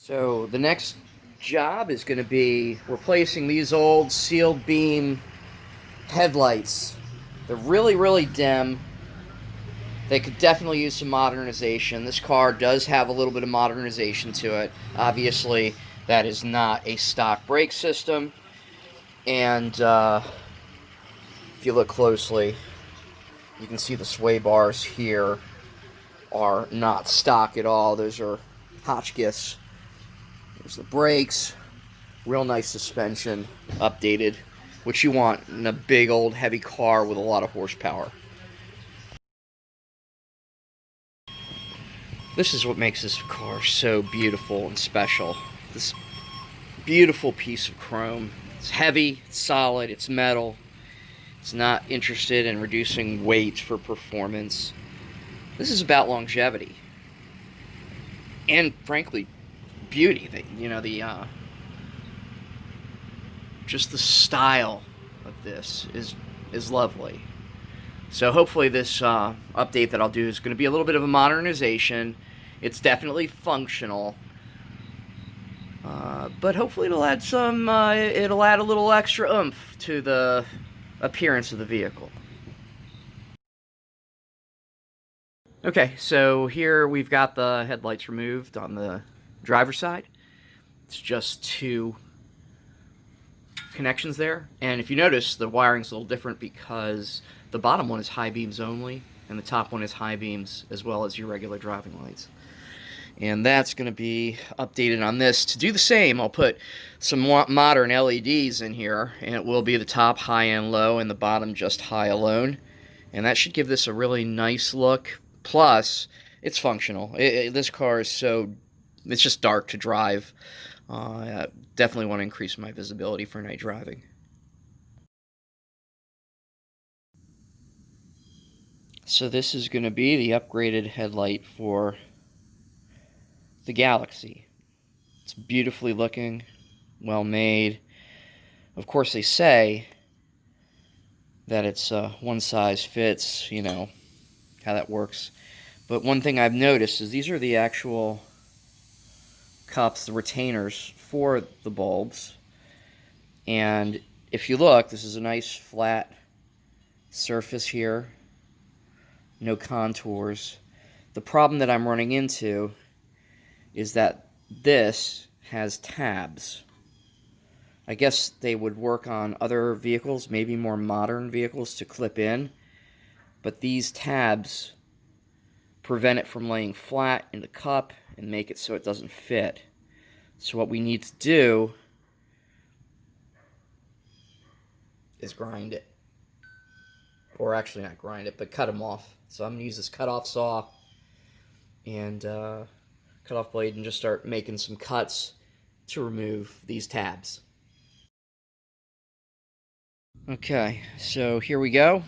So the next job is going to be replacing these old sealed beam headlights. They're really, really dim. They could definitely use some modernization. This car does have a little bit of modernization to it. Obviously, that is not a stock brake system. And if you look closely, you can see the sway bars here are not stock at all. Those are Hotchkiss. There's the brakes. Real nice suspension, updated, which you want in a big old heavy car with a lot of horsepower. This is what makes this car so beautiful and special. This beautiful piece of chrome. It's heavy, it's solid, it's metal. It's not interested in reducing weight for performance. This is about longevity. And frankly, beauty. Just the style of this is lovely. So hopefully this update that I'll do is going to be a little bit of a modernization. It's definitely functional, but hopefully it'll add a little extra oomph to the appearance of the vehicle. Okay, so here we've got the headlights removed on the driver's side. It's just two connections there, and if you notice, the wiring's a little different because the bottom one is high beams only and the top one is high beams as well as your regular driving lights. And that's going to be updated on this. To do the same, I'll put some more modern LEDs in here, and it will be the top high and low and the bottom just high alone, and that should give this a really nice look. Plus it's functional. This car is it's just dark to drive. I definitely want to increase my visibility for night driving. So this is going to be the upgraded headlight for the Galaxie. It's beautifully looking, well made. Of course they say that it's one size fits, you know how that works. But one thing I've noticed is these are the actual cups, the retainers for the bulbs. And if you look, this is a nice flat surface here. No contours. The problem that I'm running into is that this has tabs. I guess they would work on other vehicles, maybe more modern vehicles, to clip in. But these tabs prevent it from laying flat in the cup and make it so it doesn't fit. So what we need to do is grind it. Or actually not grind it, but cut them off. So I'm going to use this cut-off saw and cut-off blade and just start making some cuts to remove these tabs. Okay, so here we go.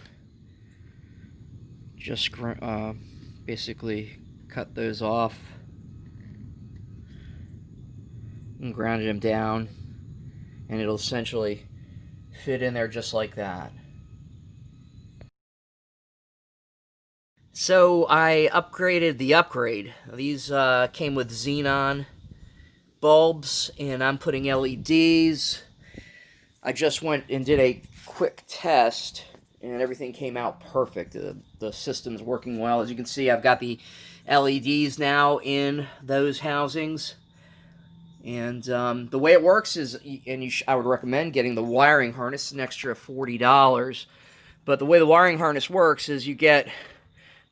Just basically cut those off and grounded them down, and it'll essentially fit in there just like that. So I upgraded the upgrade. These came with xenon bulbs, and I'm putting LEDs. I just went and did a quick test, and everything came out perfect. The system's working well. As you can see, I've got the LEDs now in those housings. And the way it works is, and I would recommend getting the wiring harness, an extra $40. But the way the wiring harness works is you get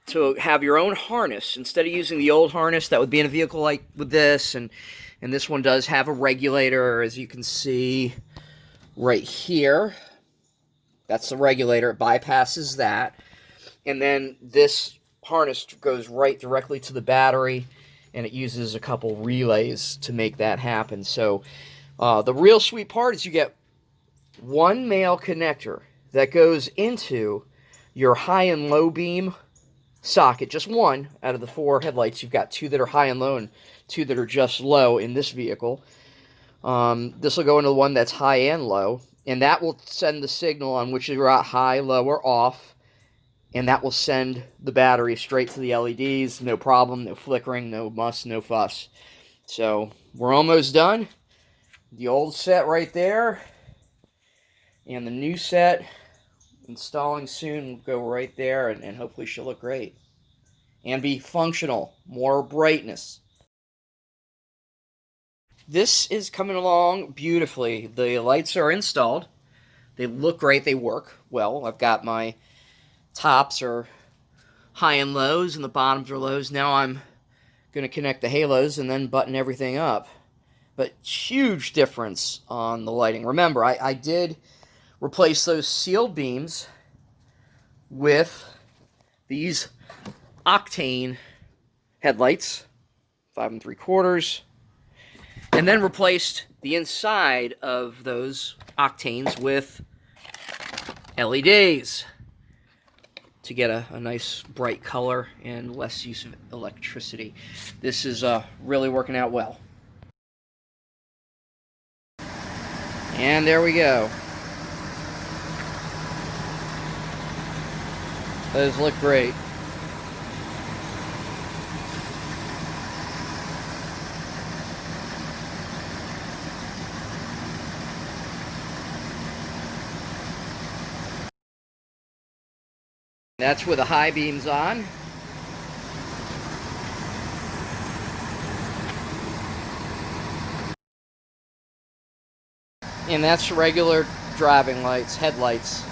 to have your own harness instead of using the old harness that would be in a vehicle like with this, and this one does have a regulator, as you can see right here. That's the regulator. It bypasses that, and then this harness goes right directly to the battery, and it uses a couple relays to make that happen. So the real sweet part is you get one male connector that goes into your high and low beam socket, just one out of the 4 headlights. You've got 2 that are high and low and 2 that are just low in this vehicle. This will go into the one that's high and low, and that will send the signal on which you're at high, low, or off, and that will send the battery straight to the LEDs. No problem, no flickering, no muss, no fuss. So we're almost done. The old set right there, and the new set installing soon will go right there, and hopefully she'll look great and be functional, more brightness. This is coming along beautifully. The lights are installed. They look great. They work well. I've got my tops are high and lows and the bottoms are lows. Now I'm going to connect the halos and then button everything up. But huge difference on the lighting. Remember, I did replace those sealed beams with these octane headlights, 5 3/4, and then replaced the inside of those octanes with LEDs to get a nice bright color and less use of electricity. This is really working out well. And there we go. Those look great. That's with the high beams on. And that's regular driving lights, headlights.